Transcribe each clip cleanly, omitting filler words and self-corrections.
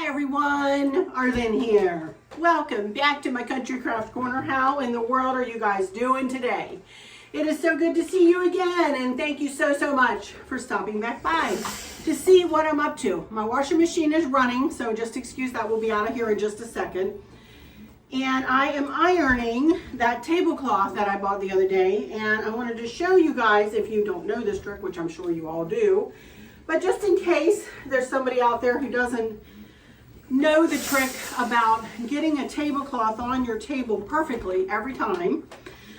Hi everyone, Arlene here. Welcome back to my Country Craft Corner. How in the world are you guys doing today? It is so good to see you again, and thank you so much for stopping back by to see what I'm up to. My washing machine is running, so just excuse that, we'll be out of here in just a second. And I am ironing that tablecloth that I bought the other day, and I wanted to show you guys, if you don't know this trick, which I'm sure you all do, but just in case there's somebody out there who doesn't know the trick about getting a tablecloth on your table perfectly every time,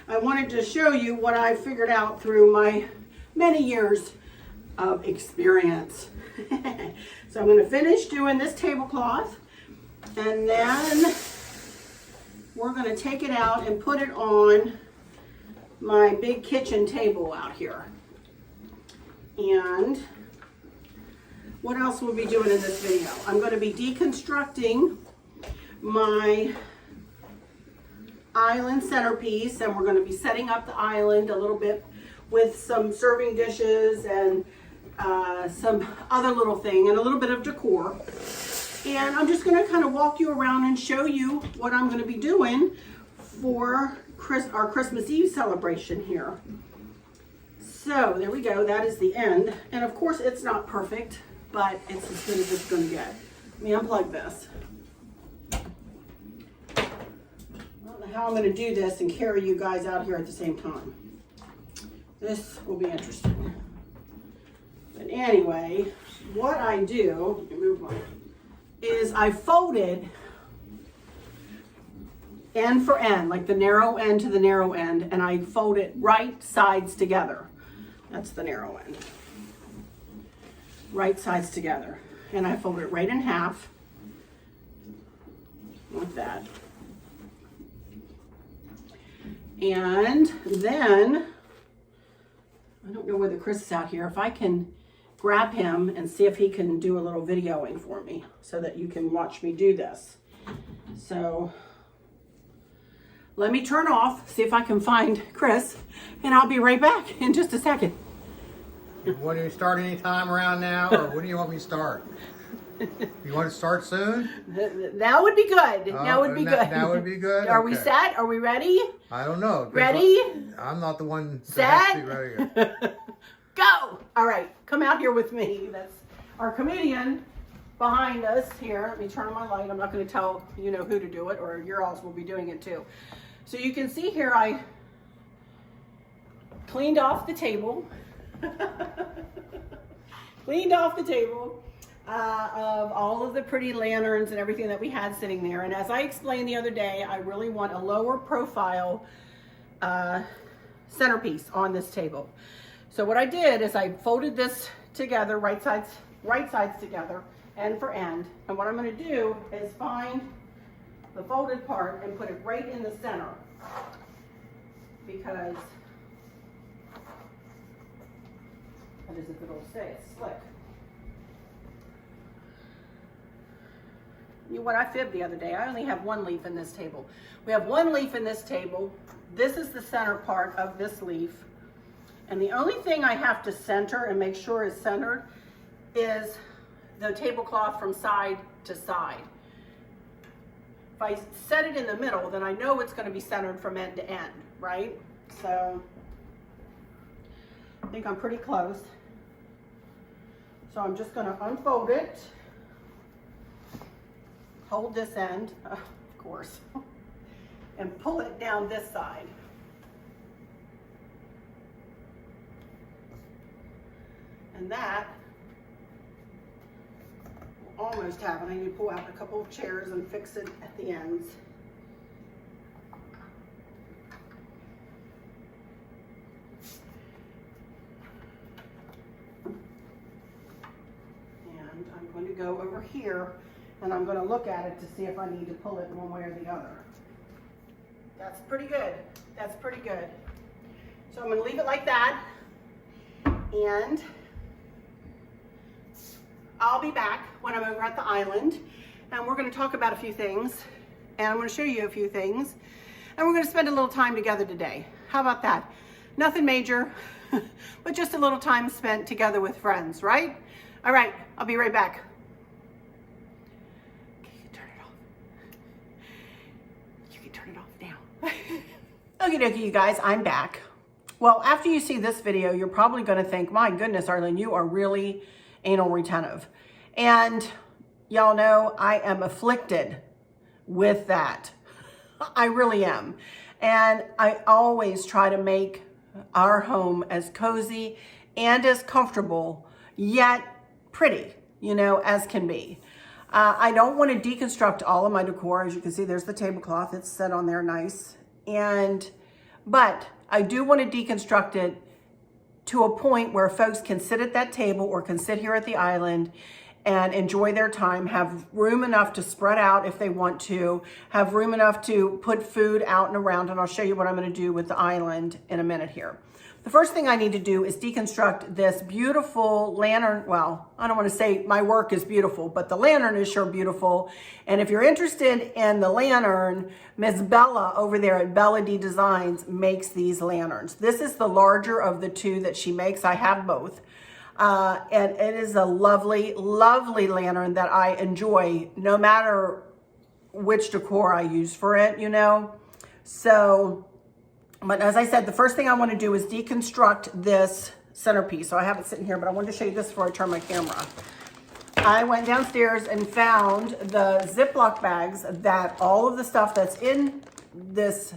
I wanted to show you what I figured out through my many years of experience. So I'm going to finish doing this tablecloth, and then we're going to take it out and put it on my big kitchen table out here. And what else we'll be doing in this video? I'm going to be deconstructing my island centerpiece, and we're going to be setting up the island a little bit with some serving dishes and some other little thing and a little bit of decor. And I'm just going to kind of walk you around and show you what I'm going to be doing for our Christmas Eve celebration here. So there we go, that is the end. And of course it's not perfect, but it's as good as it's going to get. Let me unplug this. I don't know how I'm going to do this and carry you guys out here at the same time. This will be interesting. But anyway, what I do, let me move my, is I folded end for end, like the narrow end to the narrow end, and I fold it right sides together. That's the narrow end. Right sides together. And I fold it right in half, like that. And then, I don't know whether Chris is out here, if I can grab him and see if he can do a little videoing for me so that you can watch me do this. So let me turn off, see if I can find Chris, and I'll be right back in just a second. Want to start any time around now, or when do you want me to start? You want to start soon? That would be good. That would be good. That would be good? Are we set? Are we ready? I don't know. Ready? I'm not the one set? that has to be ready. Go! All right, come out here with me. That's our comedian behind us here. Let me turn on my light. I'm not going to tell you know who to do it, or your alls will be doing it too. So you can see here I cleaned off the table. Cleaned off the table of all of the pretty lanterns and everything that we had sitting there. And as I explained the other day, I really want a lower profile centerpiece on this table. So what I did is I folded this together, right sides together, end for end. And what I'm going to do is find the folded part and put it right in the center, because that is if it'll stay slick. You know what, I fibbed the other day. I only have one leaf in this table. We have one leaf in this table. This is the center part of this leaf. And the only thing I have to center and make sure is centered is the tablecloth from side to side. If I set it in the middle, then I know it's going to be centered from end to end, right? So I think I'm pretty close. So I'm just going to unfold it, hold this end, of course, and pull it down this side. And that will almost have it. I need to pull out a couple of chairs and fix it at the ends. And I'm going to go over here and I'm going to look at it to see if I need to pull it one way or the other. That's pretty good. That's pretty good. So I'm going to leave it like that, and I'll be back when I'm over at the island, and we're going to talk about a few things, and I'm going to show you a few things, and we're going to spend a little time together today. How about that? Nothing major, but just a little time spent together with friends, right? All right, I'll be right back. can turn it off now. Okie dokie, you guys, I'm back. Well, after you see this video, you're probably going to think, my goodness, Arlene, you are really anal retentive. And y'all know I am afflicted with that. I really am. And I always try to make our home as cozy and as comfortable, yet pretty, you know, as can be. I don't want to deconstruct all of my decor. As you can see, there's the tablecloth. It's set on there nice. But I do want to deconstruct it to a point where folks can sit at that table or can sit here at the island and enjoy their time, have room enough to spread out if they want to, have room enough to put food out and around, and I'll show you what I'm going to do with the island in a minute here. The first thing I need to do is deconstruct this beautiful lantern. Well, I don't want to say my work is beautiful, but the lantern is sure beautiful. And if you're interested in the lantern, Miss Bella over there at Bella D Designs makes these lanterns. This is the larger of the two that she makes. I have both. And it is a lovely, lovely lantern that I enjoy no matter which decor I use for it, you know. So, but as I said, the first thing I want to do is deconstruct this centerpiece. So I have it sitting here, but I wanted to show you this before I turn my camera. I went downstairs and found the Ziploc bags that all of the stuff that's in this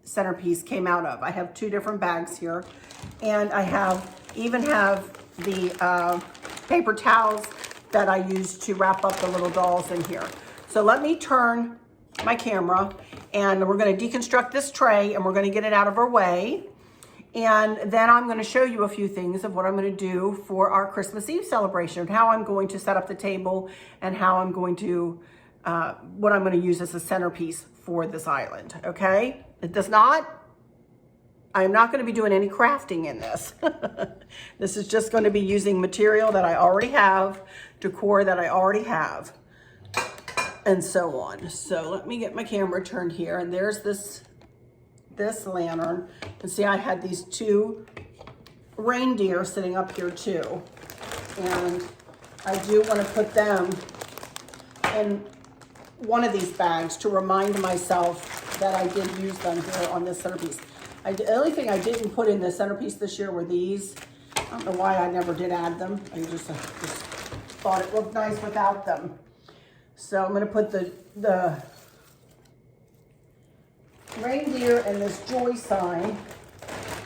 centerpiece came out of. I have two different bags here, and I even have the paper towels that I use to wrap up the little dolls in here. So let me turn my camera, and we're going to deconstruct this tray, and we're going to get it out of our way. And then I'm going to show you a few things of what I'm going to do for our Christmas Eve celebration, how I'm going to set up the table, and how I'm going to, what I'm going to use as a centerpiece for this island, okay? I'm not going to be doing any crafting in this. This is just going to be using material that I already have, decor that I already have, and so on. So let me get my camera turned here, and there's this lantern. And see, I had these two reindeer sitting up here too, and I do want to put them in one of these bags to remind myself that I did use them here on this centerpiece. The only thing I didn't put in the centerpiece this year were these. I don't know why I never did add them. I just thought it looked nice without them. So I'm going to put the reindeer and this joy sign,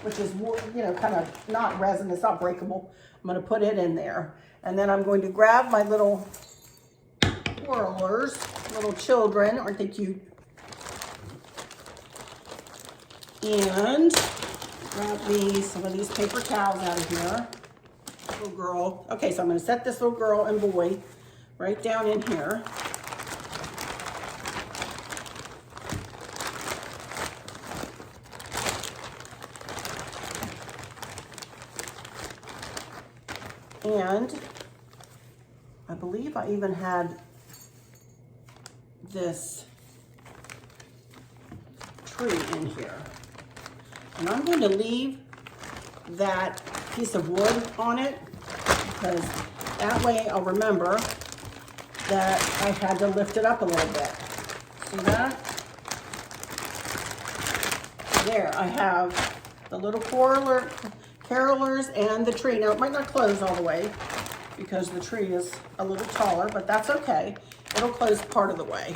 which is, you know, kind of not resin, it's not breakable. I'm going to put it in there. And then I'm going to grab my little whirlers, little children, aren't they cute? And grab some of these paper towels out of here. Little girl. Okay, so I'm going to set this little girl and boy right down in here. And I believe I even had this tree in here. And I'm going to leave that piece of wood on it because that way I'll remember that I had to lift it up a little bit. See that? There, I have the little carolers and the tree. Now, it might not close all the way because the tree is a little taller, but that's okay. It'll close part of the way.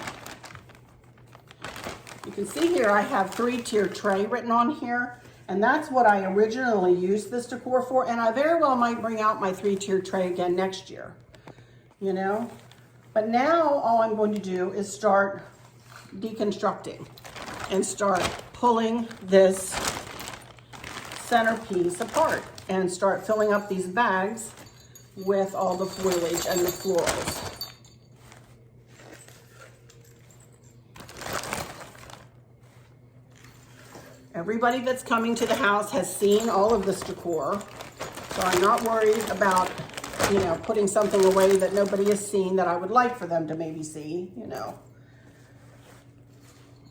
You can see here I have 3-tier tray written on here, and that's what I originally used this decor for, and I very well might bring out my 3-tier tray again next year, you know? But now all I'm going to do is start deconstructing and start pulling this centerpiece apart and start filling up these bags with all the foliage and the florals. Everybody that's coming to the house has seen all of this decor, so I'm not worried about, you know, putting something away that nobody has seen that I would like for them to maybe see, you know.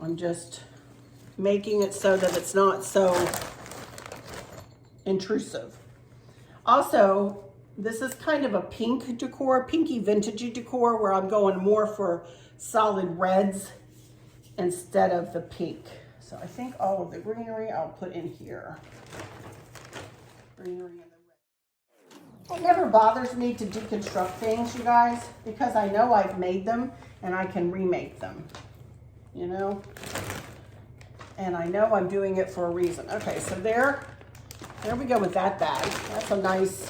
I'm just making it so that it's not so intrusive. Also, this is kind of a pink decor, pinky vintagey decor, where I'm going more for solid reds instead of the pink. So I think all of the greenery I'll put in here. Greenery and the red. It never bothers me to deconstruct things, you guys, because I know I've made them and I can remake them, you know? And I know I'm doing it for a reason. Okay, so there we go with that bag. That's a nice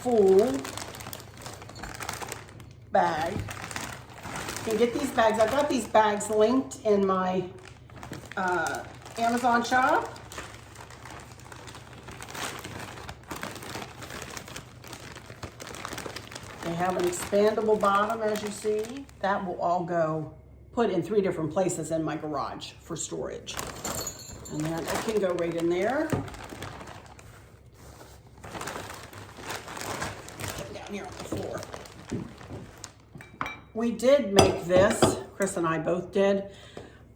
full bag. You can get these bags. I've got these bags linked in my Amazon shop. They have an expandable bottom, as you see. That will all go put in 3 different places in my garage for storage. And then it can go right in there. Put it down here on the floor. We did make this, Chris and I both did.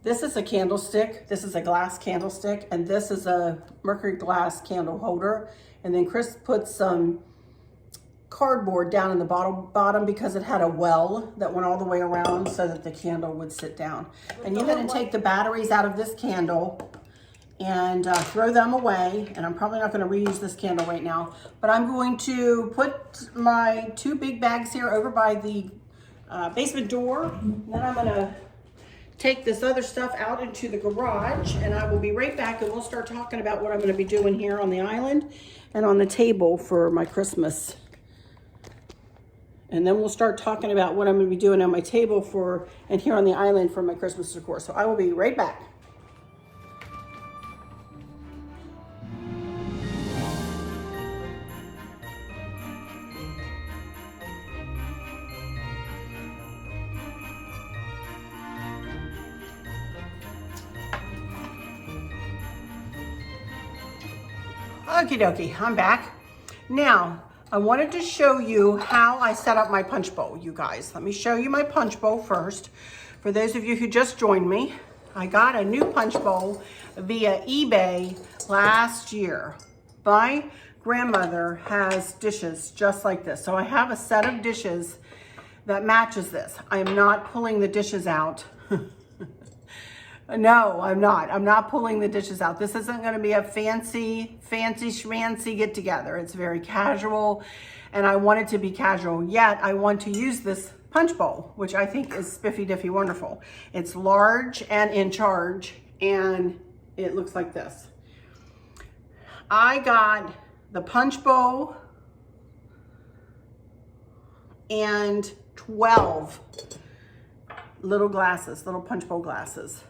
This is a candlestick. This is a glass candlestick, and this is a mercury glass candle holder. And then Chris put some cardboard down in the bottom because it had a well that went all the way around so that the candle would sit down. And you're gonna take the batteries out of this candle and throw them away. And I'm probably not gonna reuse this candle right now, but I'm going to put my 2 big bags here over by the basement door. And then I'm gonna take this other stuff out into the garage, and I will be right back, and we'll start talking about what I'm gonna be doing here on the island and on the table for my Christmas. And then we'll start talking about what I'm gonna be doing on my table and here on the island for my Christmas decor. So I will be right back. Okie dokie, I'm back. Now, I wanted to show you how I set up my punch bowl, you guys. Let me show you my punch bowl first. For those of you who just joined me, I got a new punch bowl via eBay last year. My grandmother has dishes just like this. So I have a set of dishes that matches this. I am not pulling the dishes out. No, I'm not. I'm not pulling the dishes out. This isn't going to be a fancy schmancy get together. It's very casual, and I want it to be casual, yet I want to use this punch bowl, which I think is spiffy diffy wonderful. It's large and in charge, and it looks like this. I got the punch bowl and 12 little glasses, little punch bowl glasses,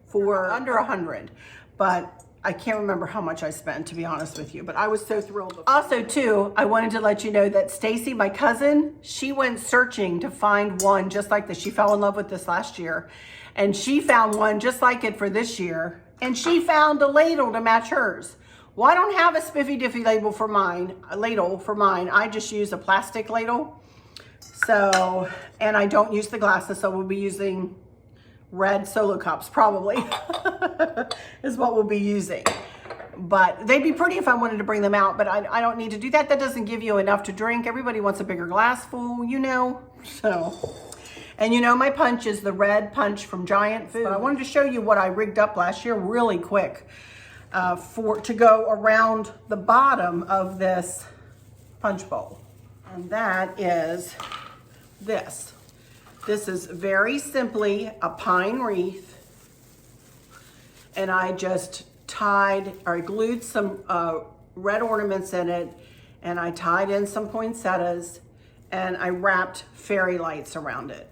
for under 100, but I can't remember how much I spent, to be honest with you, but I was so thrilled. Also too, I wanted to let you know that Stacy, my cousin, she went searching to find one just like this. She fell in love with this last year, and she found one just like it for this year, and she found a ladle to match hers. Well, I don't have a spiffy diffy ladle for mine, I just use a plastic ladle. So, and I don't use the glasses, so we'll be using red Solo cups, probably, is what we'll be using. But they'd be pretty if I wanted to bring them out, but I don't need to do that. That doesn't give you enough to drink. Everybody wants a bigger glass full, you know. So, and you know my punch is the red punch from Giant Food. But I wanted to show you what I rigged up last year really quick to go around the bottom of this punch bowl. And that is this. This is very simply a pine wreath, and I just glued some red ornaments in it, and I tied in some poinsettias, and I wrapped fairy lights around it.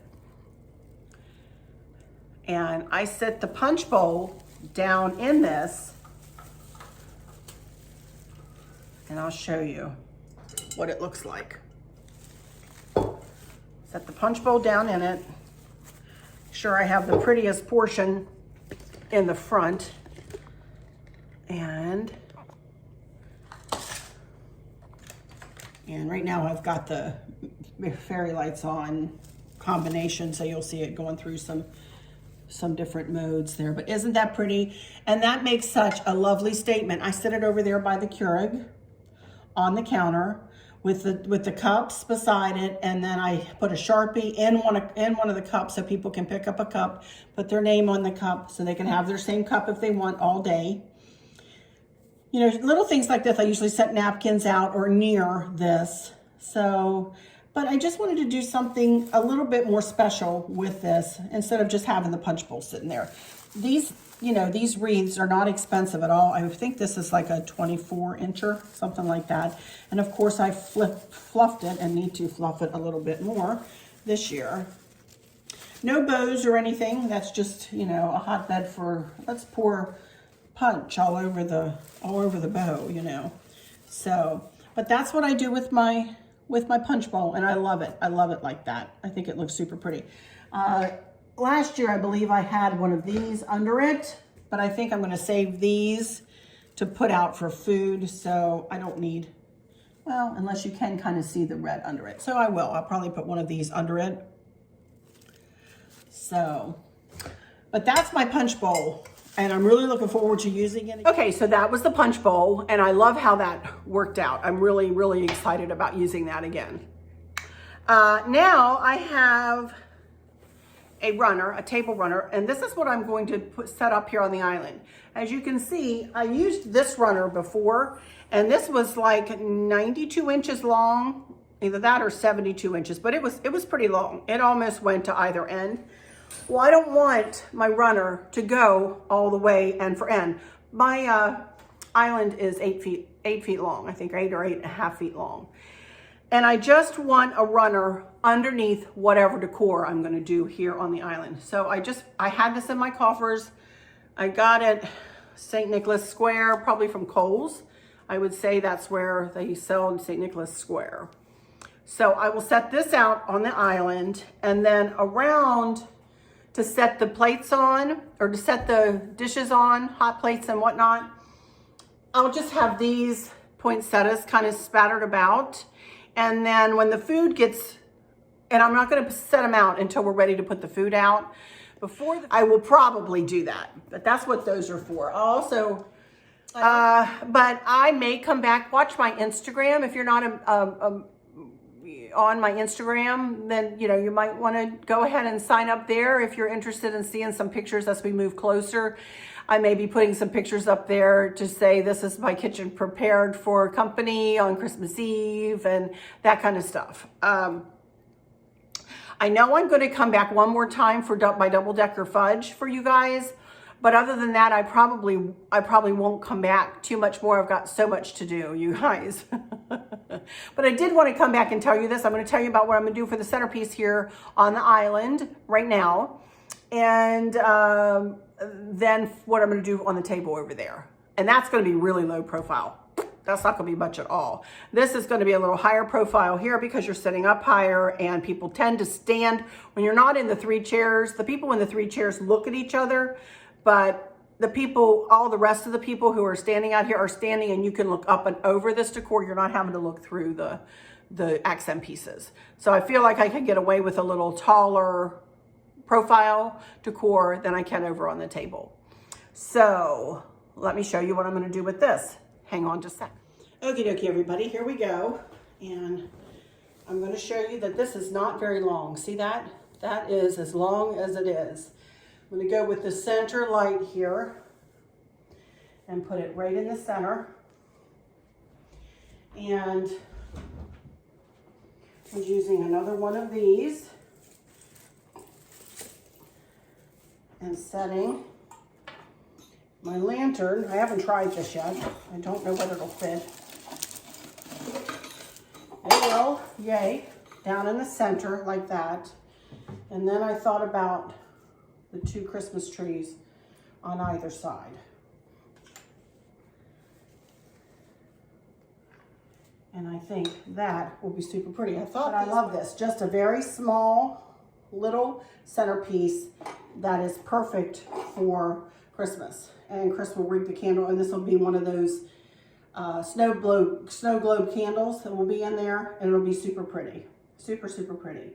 And I set the punch bowl down in this, and I'll show you what it looks like. Set the punch bowl down in it. Make sure I have the prettiest portion in the front. And right now I've got the fairy lights on combination, so you'll see it going through some different modes there. But isn't that pretty? And that makes such a lovely statement. I set it over there by the Keurig on the counter with the cups beside it, and then I put a Sharpie in one of the cups so people can pick up a cup, put their name on the cup so they can have their same cup if they want all day. You know, little things like this. I usually set napkins out or near this. So, but I just wanted to do something a little bit more special with this instead of just having the punch bowl sitting there. These, you know, these wreaths are not expensive at all. I think this is like a 24-incher, something like that. And of course I fluffed it and need to fluff it a little bit more this year. No bows or anything. That's just, you know, a hotbed for, let's pour punch all over the bow, you know. So, but that's what I do with my punch bowl, and I love it. I love it like that. I think it looks super pretty. Last year, I believe I had one of these under it, but I think I'm going to save these to put out for food, so I don't need, well, unless you can kind of see the red under it. So I will. I'll probably put one of these under it. So, but that's my punch bowl, and I'm really looking forward to using it. Okay, so that was the punch bowl, and I love how that worked out. I'm really, really excited about using that again. Now I have a runner, a table runner, and this is what I'm going to set up here on the island. As you can see, I used this runner before, and this was like 92 inches long, either that or 72 inches, but it was pretty long. It almost went to either end. Well, I don't want my runner to go all the way end for end. My island is 8 feet long, I think, 8 or 8.5 feet long. And I just want a runner underneath whatever decor I'm gonna do here on the island. So I had this in my coffers. I got it St. Nicholas Square, probably from Kohl's. I would say that's where they sell St. Nicholas Square. So I will set this out on the island, and then around to set the plates on, or to set the dishes on, hot plates and whatnot, I'll just have these poinsettias kind of spattered about. And then when the food gets, and I'm not going to set them out until we're ready to put the food out. I will probably do that, but that's what those are for. Also, but I may come back, watch my Instagram. If you're not on my Instagram, then, you know, you might want to go ahead and sign up there if you're interested in seeing some pictures as we move closer. I may be putting some pictures up there to say this is my kitchen prepared for company on Christmas Eve and that kind of stuff. I know I'm going to come back one more time for my double-decker fudge for you guys, but other than that, I probably won't come back too much more. I've got so much to do, you guys. But I did want to come back and tell you this. I'm going to tell you about what I'm going to do for the centerpiece here on the island right now, and then what I'm going to do on the table over there. And that's going to be really low profile. That's not going to be much at all. This is going to be a little higher profile here because you're sitting up higher, and people tend to stand when you're not in the 3 chairs. The people in the 3 chairs look at each other, but all the rest of the people who are standing out here are standing, and you can look up and over this decor. You're not having to look through the accent pieces. So I feel like I can get away with a little taller profile decor than I can over on the table. So let me show you what I'm going to do with this. Hang on just a sec. Okie dokie, everybody, here we go. And I'm going to show you that this is not very long. See that? That is as long as it is. I'm going to go with the center light here and put it right in the center. And I'm using another one of these and setting my lantern. I haven't tried this yet. I don't know whether it'll fit. It will, yay, down in the center like that. And then I thought about the 2 Christmas trees on either side. And I think that will be super pretty. I love this. Just a very small little centerpiece that is perfect for Christmas. And Chris will rig the candle, and this will be one of those snow globe candles that will be in there, and it'll be super pretty. Super, super pretty.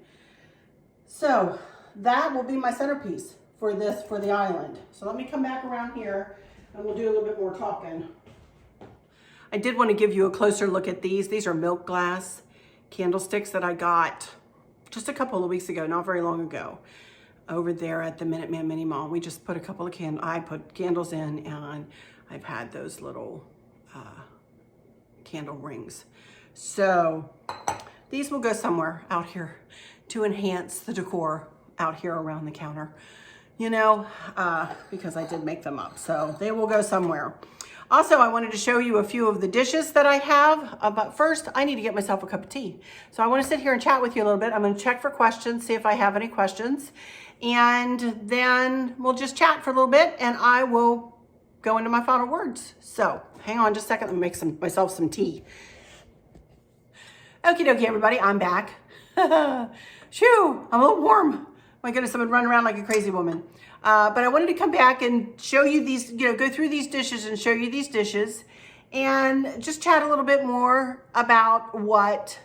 So that will be my centerpiece for the island. So let me come back around here and we'll do a little bit more talking. I did want to give you a closer look at these. These are milk glass candlesticks that I got just a couple of weeks ago, not very long ago, over there at the Minuteman Mini Mall. We just put a couple of I put candles in, and I've had those little candle rings. So these will go somewhere out here to enhance the decor out here around the counter, you know, because I did make them up. So they will go somewhere. Also, I wanted to show you a few of the dishes that I have, but first I need to get myself a cup of tea. So I want to sit here and chat with you a little bit. I'm going to check for questions, see if I have any questions, and then we'll just chat for a little bit and I will go into my final words. So hang on just a second, let me make myself some tea. Okie dokie, everybody, I'm back. Shoo, I'm a little warm. My goodness, I've been running around like a crazy woman. But I wanted to come back and show you these, you know, go through these dishes and show you these dishes and just chat a little bit more about what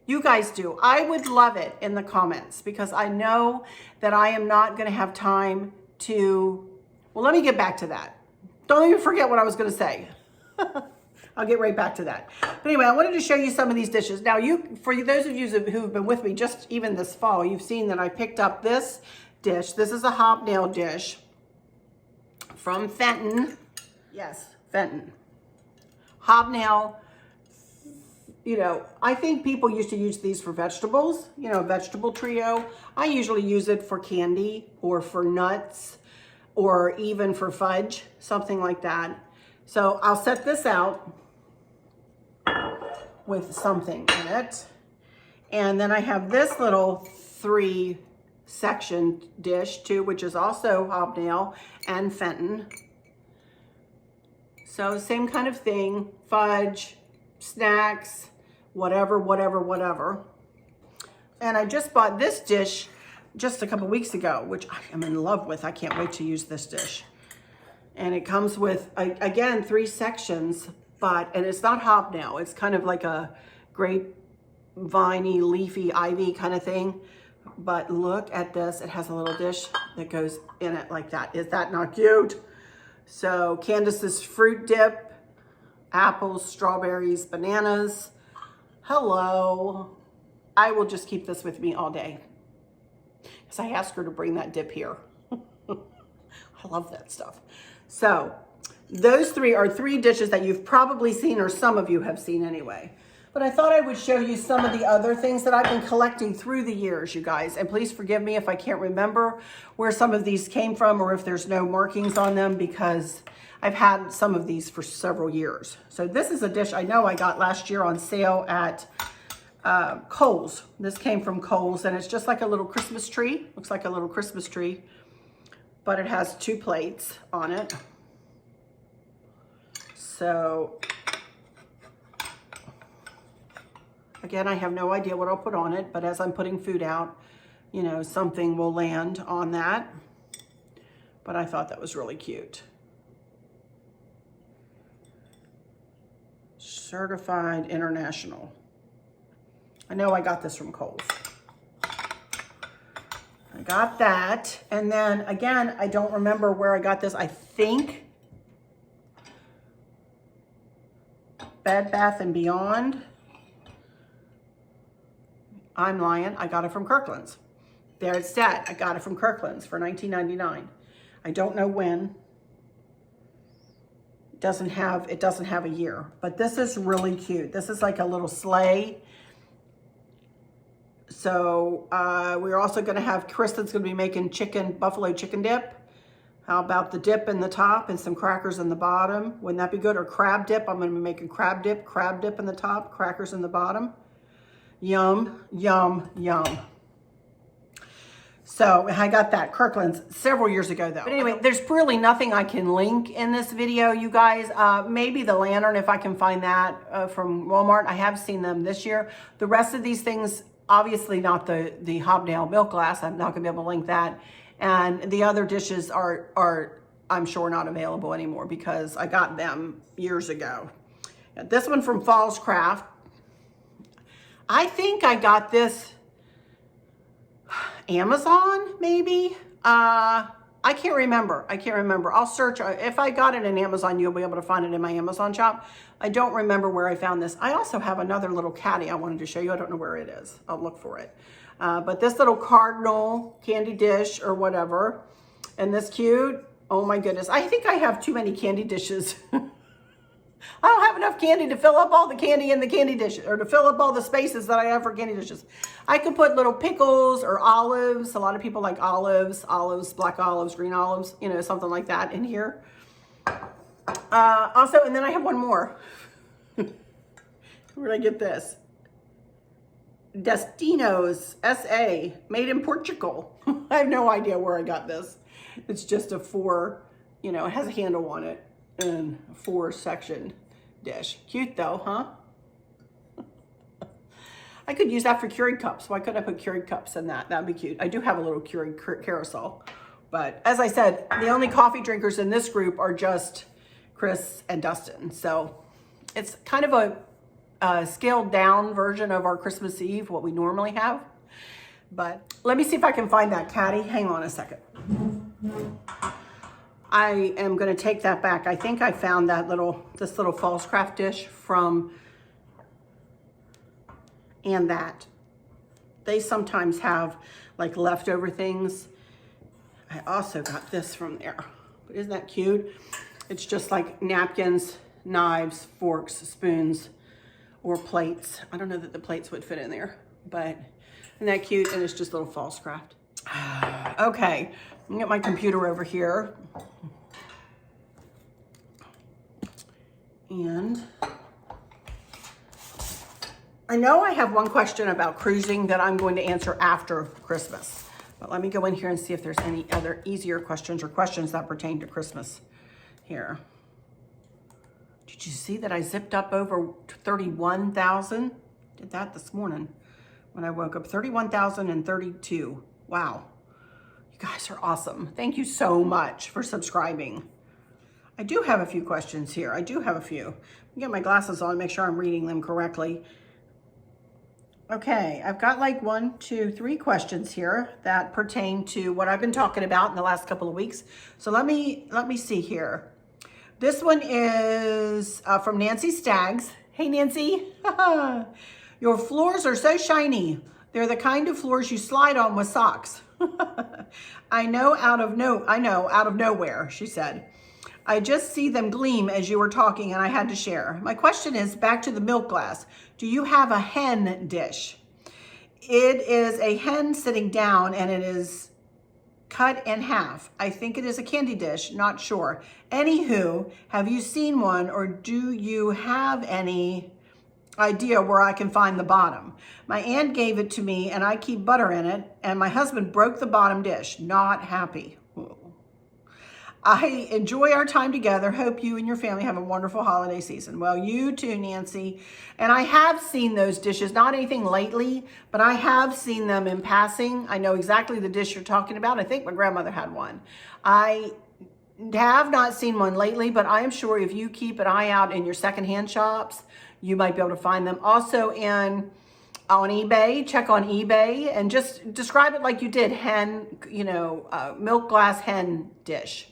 you guys do. I would love it in the comments because I know that I am not going to have time to, well, let me get back to that. Don't even forget what I was going to say. I'll get right back to that. But anyway, I wanted to show you some of these dishes. Now, for those of you who've been with me just even this fall, you've seen that I picked up this dish. This is a hobnail dish from Fenton. Yes, Fenton. Hobnail, you know, I think people used to use these for vegetables, you know, vegetable trio. I usually use it for candy or for nuts or even for fudge, something like that. So I'll set this out with something in it. And then I have this little 3-section dish too, which is also hobnail and Fenton. So same kind of thing, fudge, snacks, whatever. And I just bought this dish just a couple weeks ago, which I am in love with. I can't wait to use this dish. And it comes with, again, 3 sections, and it's not hobnail. It's kind of like a grapevine-y, leafy, ivy kind of thing. But look at this. It has a little dish that goes in it like that. Is that not cute? So Candace's fruit dip, apples, strawberries, bananas. Hello. I will just keep this with me all day because I asked her to bring that dip here. I love that stuff. So those 3 are 3 dishes that you've probably seen, or some of you have seen anyway. But I thought I would show you some of the other things that I've been collecting through the years, you guys. And please forgive me if I can't remember where some of these came from or if there's no markings on them, because I've had some of these for several years. So this is a dish I know I got last year on sale at Kohl's. This came from Kohl's, and it's just like a little Christmas tree. Looks like a little Christmas tree, but it has 2 plates on it. So again, I have no idea what I'll put on it, but as I'm putting food out, you know, something will land on that. But I thought that was really cute. Certified International. I know I got this from Kohl's. I got that. And then again, I don't remember where I got this. I think Bed Bath & Beyond. I'm lying. I got it from Kirkland's. There it's set. I got it from Kirkland's for $19.99. I don't know when. It doesn't have a year, but this is really cute. This is like a little sleigh. So we're also going to have, Kristen's going to be making buffalo chicken dip. How about the dip in the top and some crackers in the bottom? Wouldn't that be good? Or crab dip. I'm going to be making crab dip in the top, crackers in the bottom. Yum, yum, yum. So I got that, Kirkland's, several years ago though. But anyway, there's really nothing I can link in this video, you guys. Maybe the lantern, if I can find that from Walmart. I have seen them this year. The rest of these things, obviously not the hobnail milk glass. I'm not gonna be able to link that. And the other dishes are I'm sure not available anymore because I got them years ago. This one from Falls Craft. I think I got this Amazon, maybe. I can't remember. I'll search. If I got it in Amazon, you'll be able to find it in my Amazon shop. I don't remember where I found this. I also have another little caddy I wanted to show you. I don't know where it is. I'll look for it. But this little cardinal candy dish or whatever, and this cute. Oh my goodness. I think I have too many candy dishes. I don't have enough candy to fill up all the candy in the candy dish, or to fill up all the spaces that I have for candy dishes. I could put little pickles or olives. A lot of people like olives, black olives, green olives, you know, something like that in here. Also, and then I have one more. Where did I get this? Destinos SA, made in Portugal. I have no idea where I got this. It's just a 4, you know, it has a handle on it. And 4-section dish. Cute though, huh? I could use that for Keurig cups. Why couldn't I put Keurig cups in that? That'd be cute. I do have a little Keurig carousel. But as I said, the only coffee drinkers in this group are just Chris and Dustin. So it's kind of a scaled down version of our Christmas Eve, what we normally have. But let me see if I can find that caddy. Hang on a second. I am going to take that back. I think I found this little false craft dish from And That. They sometimes have like leftover things. I also got this from there. But isn't that cute? It's just like napkins, knives, forks, spoons, or plates. I don't know that the plates would fit in there, but isn't that cute? And it's just a little false craft. Okay, let me get my computer over here. And I know I have one question about cruising that I'm going to answer after Christmas. But let me go in here and see if there's any other easier questions or questions that pertain to Christmas here. Did you see that I zipped up over 31,000? Did that this morning when I woke up. 31,032. Wow. You guys are awesome. Thank you so much for subscribing. I do have a few questions here. I do have a few. Let me get my glasses on, make sure I'm reading them correctly. Okay, I've got like 1, 2, 3 questions here that pertain to what I've been talking about in the last couple of weeks. So let me see here. This one is from Nancy Staggs. Hey, Nancy. Your floors are so shiny. They're the kind of floors you slide on with socks. I know out of nowhere, she said. I just see them gleam as you were talking and I had to share. My question is back to the milk glass. Do you have a hen dish? It is a hen sitting down and it is cut in half. I think it is a candy dish, not sure. Anywho, have you seen one or do you have any idea where I can find the bottom? My aunt gave it to me and I keep butter in it and my husband broke the bottom dish. Not happy. I enjoy our time together. Hope you and your family have a wonderful holiday season. Well, you too, Nancy. And I have seen those dishes, not anything lately, but I have seen them in passing. I know exactly the dish you're talking about. I think my grandmother had one. I have not seen one lately, but I am sure if you keep an eye out in your secondhand shops, you might be able to find them. Also on eBay, check on eBay and just describe it like you did hen, milk glass hen dish.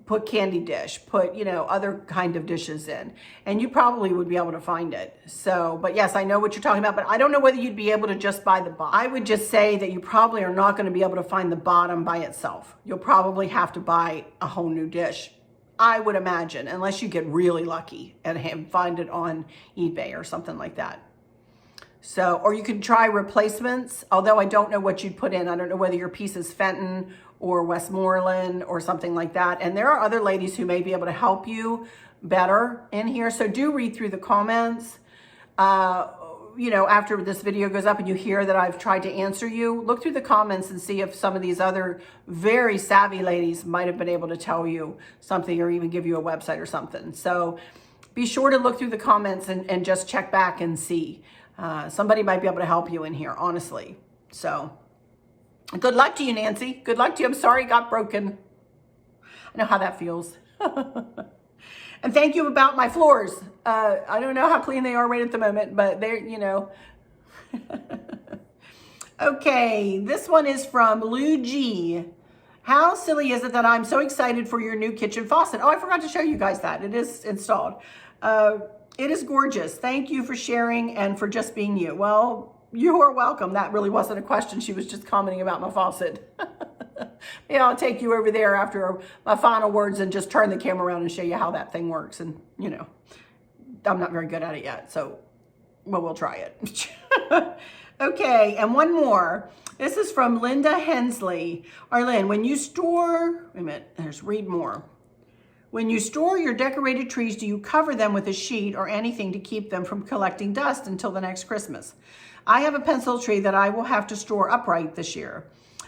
Put candy dish, put, other kind of dishes in, and you probably would be able to find it. So, but yes, I know what you're talking about, but I don't know whether you'd be able to just buy the bottom. I would just say that you probably are not going to be able to find the bottom by itself. You'll probably have to buy a whole new dish, I would imagine, unless you get really lucky and find it on eBay or something like that. So, or you could try replacements, although I don't know what you'd put in. I don't know whether your piece is Fenton or Westmoreland or something like that. And there are other ladies who may be able to help you better in here. So do read through the comments. After this video goes up and you hear that I've tried to answer you, look through the comments and see if some of these other very savvy ladies might have been able to tell you something or even give you a website or something. So be sure to look through the comments and just check back and see. Somebody might be able to help you in here, honestly. So good luck to you, Nancy. Good luck to you. I'm sorry it got broken. I know how that feels. And thank you about my floors. I don't know how clean they are right at the moment, but they're, Okay, this one is from Lou G. How silly is it that I'm so excited for your new kitchen faucet? Oh, I forgot to show you guys that. It is installed. It is gorgeous. Thank you for sharing and for just being you. Well, you are welcome. That really wasn't a question. She was just commenting about my faucet. Yeah, I'll take you over there after my final words and just turn the camera around and show you how that thing works. And, you know, I'm not very good at it yet, so, well, we'll try it. Okay, and one more. This is from Linda Hensley. Arlene, when you store, wait a minute, there's read more. When you store your decorated trees, do you cover them with a sheet or anything to keep them from collecting dust until the next Christmas? I have a pencil tree that I will have to store upright this year.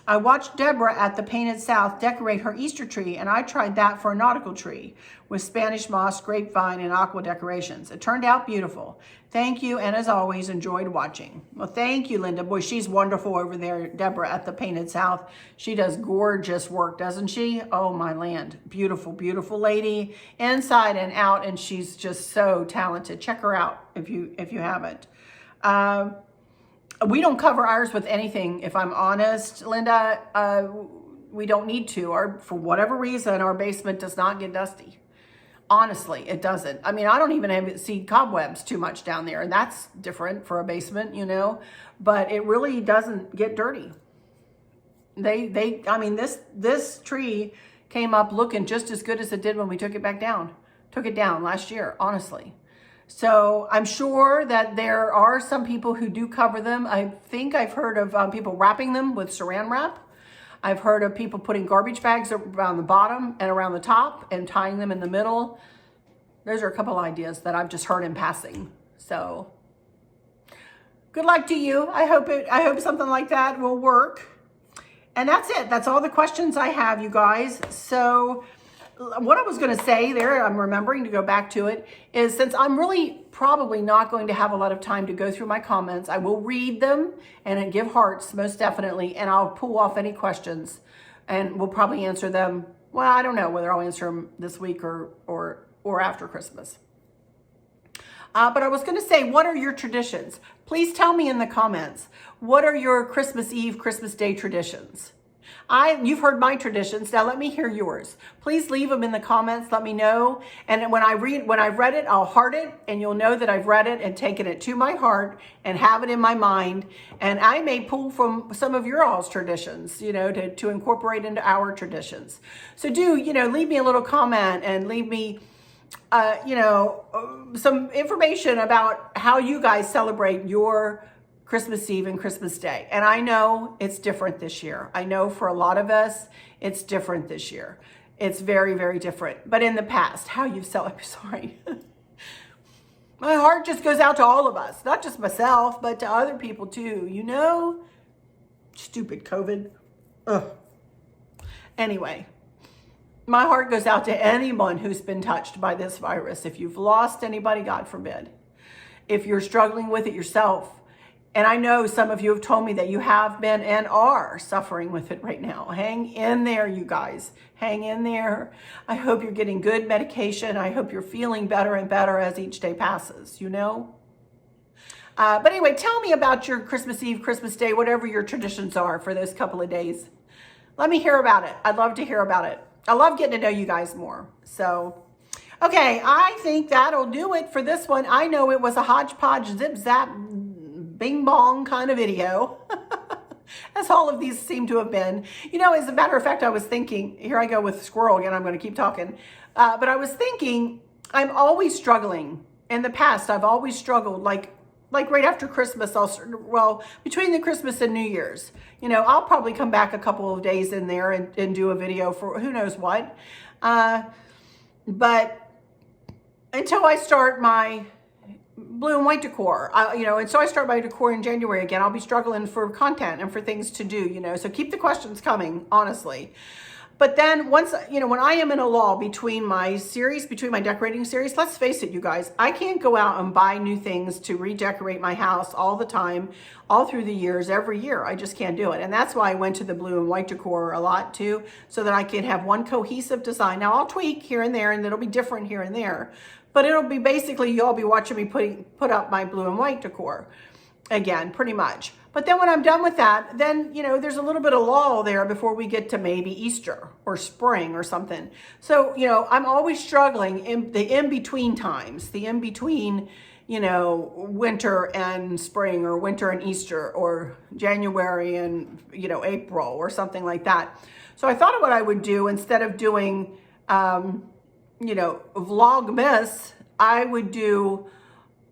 I watched Deborah at the Painted South decorate her Easter tree, and I tried that for a nautical tree with Spanish moss, grapevine, and aqua decorations. It turned out beautiful. Thank you, and as always, enjoyed watching. Well, thank you, Linda. Boy, she's wonderful over there, Deborah, at the Painted South. She does gorgeous work, doesn't she? Oh, my land. Beautiful, beautiful lady, inside and out, and she's just so talented. Check her out if you haven't. We don't cover ours with anything, if I'm honest, Linda. We don't need to. For whatever reason, our basement does not get dusty. Honestly, it doesn't. I mean, I don't even see cobwebs too much down there, and that's different for a basement, you know, but it really doesn't get dirty. I mean, this tree came up looking just as good as it did when we took it down last year, honestly. So I'm sure that there are some people who do cover them. I think I've heard of people wrapping them with saran wrap. I've heard of people putting garbage bags around the bottom and around the top and tying them in the middle. Those are a couple ideas that I've just heard in passing. So good luck to you. I hope something like that will work. And that's it. That's all the questions I have, you guys. So what I was going to say there, I'm remembering to go back to it, is since I'm really probably not going to have a lot of time to go through my comments, I will read them and give hearts most definitely, and I'll pull off any questions and we'll probably answer them. Well, I don't know whether I'll answer them this week or after Christmas. But I was going to say, what are your traditions? Please tell me in the comments, what are your Christmas Eve, Christmas Day traditions? You've heard my traditions. Now let me hear yours. Please leave them in the comments. Let me know. And when I've read it, I'll heart it, and you'll know that I've read it and taken it to my heart and have it in my mind. And I may pull from some of your all's traditions, you know, to incorporate into our traditions. So do, you know, leave me a little comment and leave me, you know, some information about how you guys celebrate your Christmas Eve and Christmas Day. And I know it's different this year. I know for a lot of us, it's different this year. It's very, very different. But in the past, how you've celebrated, sorry. My heart just goes out to all of us, not just myself, but to other people too, you know? Stupid COVID. Ugh. Anyway, my heart goes out to anyone who's been touched by this virus. If you've lost anybody, God forbid. If you're struggling with it yourself, and I know some of you have told me that you have been and are suffering with it right now. Hang in there, you guys. Hang in there. I hope you're getting good medication. I hope you're feeling better and better as each day passes, you know? But anyway, tell me about your Christmas Eve, Christmas Day, whatever your traditions are for those couple of days. Let me hear about it. I'd love to hear about it. I love getting to know you guys more. So, okay, I think that'll do it for this one. I know it was a hodgepodge, zip, zap, bing bong kind of video, as all of these seem to have been. You know, as a matter of fact, I was thinking, here I go with squirrel again, I'm going to keep talking. But I was thinking, I'm always struggling. In the past, I've always struggled, like right after Christmas, between the Christmas and New Year's, you know, I'll probably come back a couple of days in there and do a video for who knows what. But until I start my blue and white decor, you know, and so I start my decor in January again. I'll be struggling for content and for things to do, you know, so keep the questions coming, honestly. But then once, you know, when I am in a lull between my decorating series, let's face it, you guys, I can't go out and buy new things to redecorate my house all the time, all through the years, every year. I just can't do it. And that's why I went to the blue and white decor a lot too, so that I can have one cohesive design. Now I'll tweak here and there, and it'll be different here and there, but it'll be basically, you'll be watching me put up my blue and white decor again, pretty much. But then when I'm done with that, then, you know, there's a little bit of lull there before we get to maybe Easter or spring or something. So, you know, I'm always struggling in the in-between times, the in-between, you know, winter and spring, or winter and Easter, or January and, you know, April or something like that. So I thought of what I would do instead of doing, you know, Vlogmas, I would do,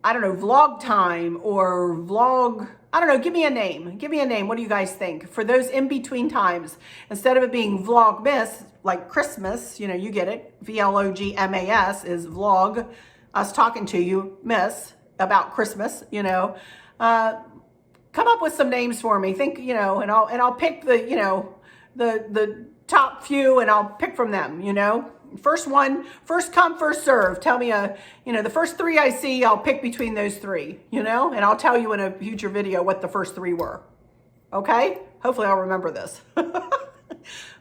I don't know, vlog time or vlog, I don't know, give me a name. Give me a name. What do you guys think? For those in-between times, instead of it being Vlogmas, like Christmas, you know, you get it. Vlogmas is vlog, us talking to you, miss, about Christmas, you know. Come up with some names for me. Think, you know, and I'll pick the, you know, the top few, and I'll pick from them, you know. First one, first come, first serve. Tell me you know, the first 3 I see, I'll pick between those 3, you know, and I'll tell you in a future video what the first 3 were. Okay? Hopefully I'll remember this.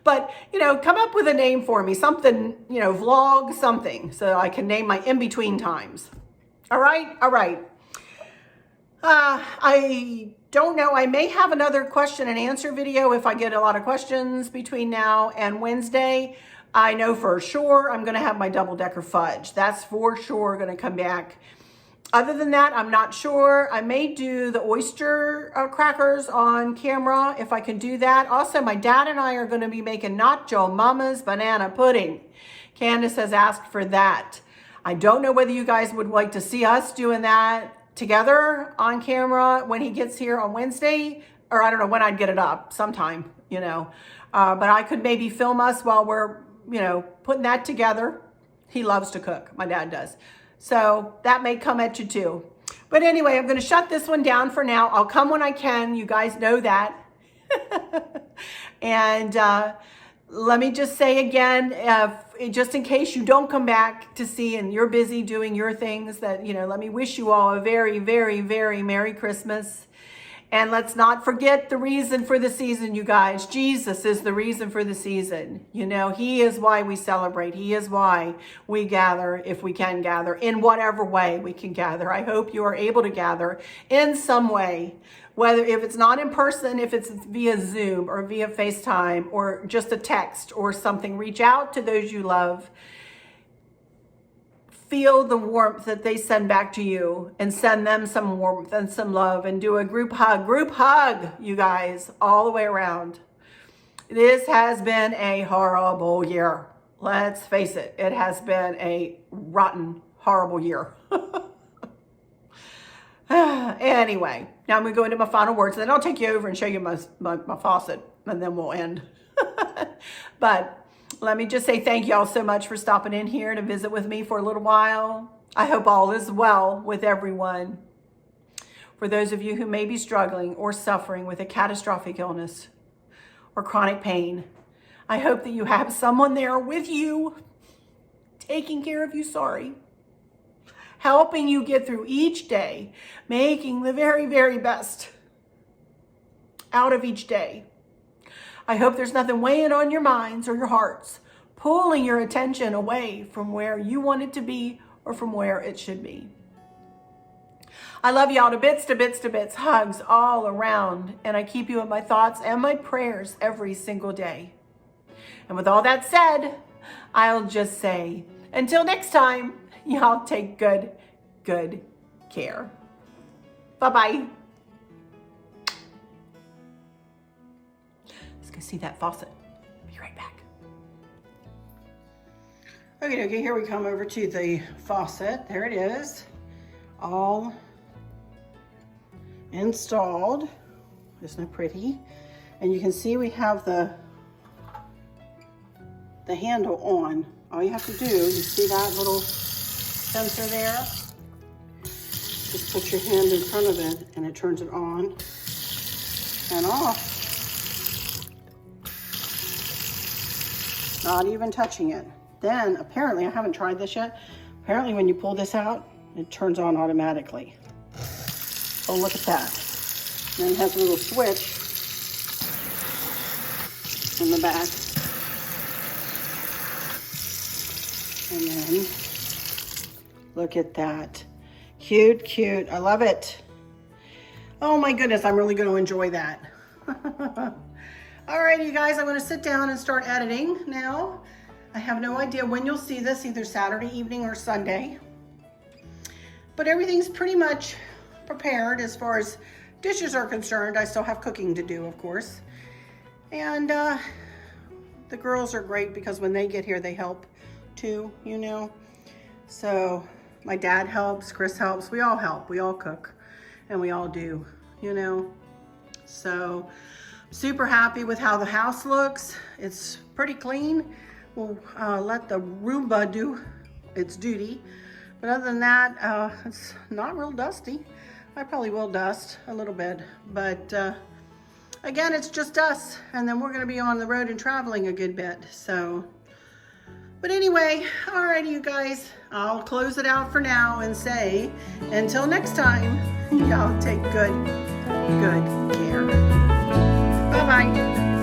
But, you know, come up with a name for me, something, you know, vlog something, so I can name my in-between times. All right? All right. I don't know. I may have another question and answer video if I get a lot of questions between now and Wednesday. I know for sure I'm going to have my double-decker fudge. That's for sure going to come back. Other than that, I'm not sure. I may do the oyster crackers on camera if I can do that. Also, my dad and I are going to be making Nacho Mama's banana pudding. Candace has asked for that. I don't know whether you guys would like to see us doing that together on camera when he gets here on Wednesday, or I don't know when I'd get it up, sometime, you know. But I could maybe film us while we're, you know, putting that together. He loves to cook. My dad does. So that may come at you too. But anyway, I'm going to shut this one down for now. I'll come when I can. You guys know that. And let me just say again, just in case you don't come back to see and you're busy doing your things, that, you know, let me wish you all a very, very, very Merry Christmas. And let's not forget the reason for the season, you guys. Jesus is the reason for the season. You know, he is why we celebrate. He is why we gather, if we can gather, in whatever way we can gather. I hope you are able to gather in some way, whether if it's not in person, if it's via Zoom or via FaceTime or just a text or something. Reach out to those you love. Feel the warmth that they send back to you, and send them some warmth and some love, and do a group hug, you guys, all the way around. This has been a horrible year. Let's face it. It has been a rotten, horrible year. Anyway, now I'm going to go into my final words, and then I'll take you over and show you my faucet, and then we'll end. But let me just say thank you all so much for stopping in here to visit with me for a little while. I hope all is well with everyone. For those of you who may be struggling or suffering with a catastrophic illness or chronic pain, I hope that you have someone there with you, taking care of you, helping you get through each day, making the very, very best out of each day. I hope there's nothing weighing on your minds or your hearts, pulling your attention away from where you want it to be or from where it should be. I love y'all to bits, to bits, to bits, hugs all around, and I keep you in my thoughts and my prayers every single day. And with all that said, I'll just say, until next time, y'all take good care. Bye-bye. See that faucet. Be right back. Okay, here we come over to the faucet. There it is, all installed. Isn't it pretty? And you can see we have the handle on. All you have to do, you see that little sensor there? Just put your hand in front of it and it turns it on and off. Not even touching it. Then apparently, I haven't tried this yet, apparently when you pull this out, it turns on automatically. Oh, look at that. And then it has a little switch in the back. And then, look at that. Cute, cute. I love it. Oh my goodness, I'm really going to enjoy that. All right, you guys, I'm going to sit down and start editing now. I have no idea when you'll see this, either Saturday evening or Sunday. But everything's pretty much prepared as far as dishes are concerned. I still have cooking to do, of course. And the girls are great because when they get here, they help too, you know. So my dad helps, Chris helps, we all help, we all cook, and we all do, you know. So super happy with how the house looks. It's pretty clean. We'll let the Roomba do its duty. But other than that, it's not real dusty. I probably will dust a little bit, but again, it's just us, and then we're gonna be on the road and traveling a good bit, so. But anyway, all right, you guys, I'll close it out for now and say, until next time, y'all take good care. Bye-bye.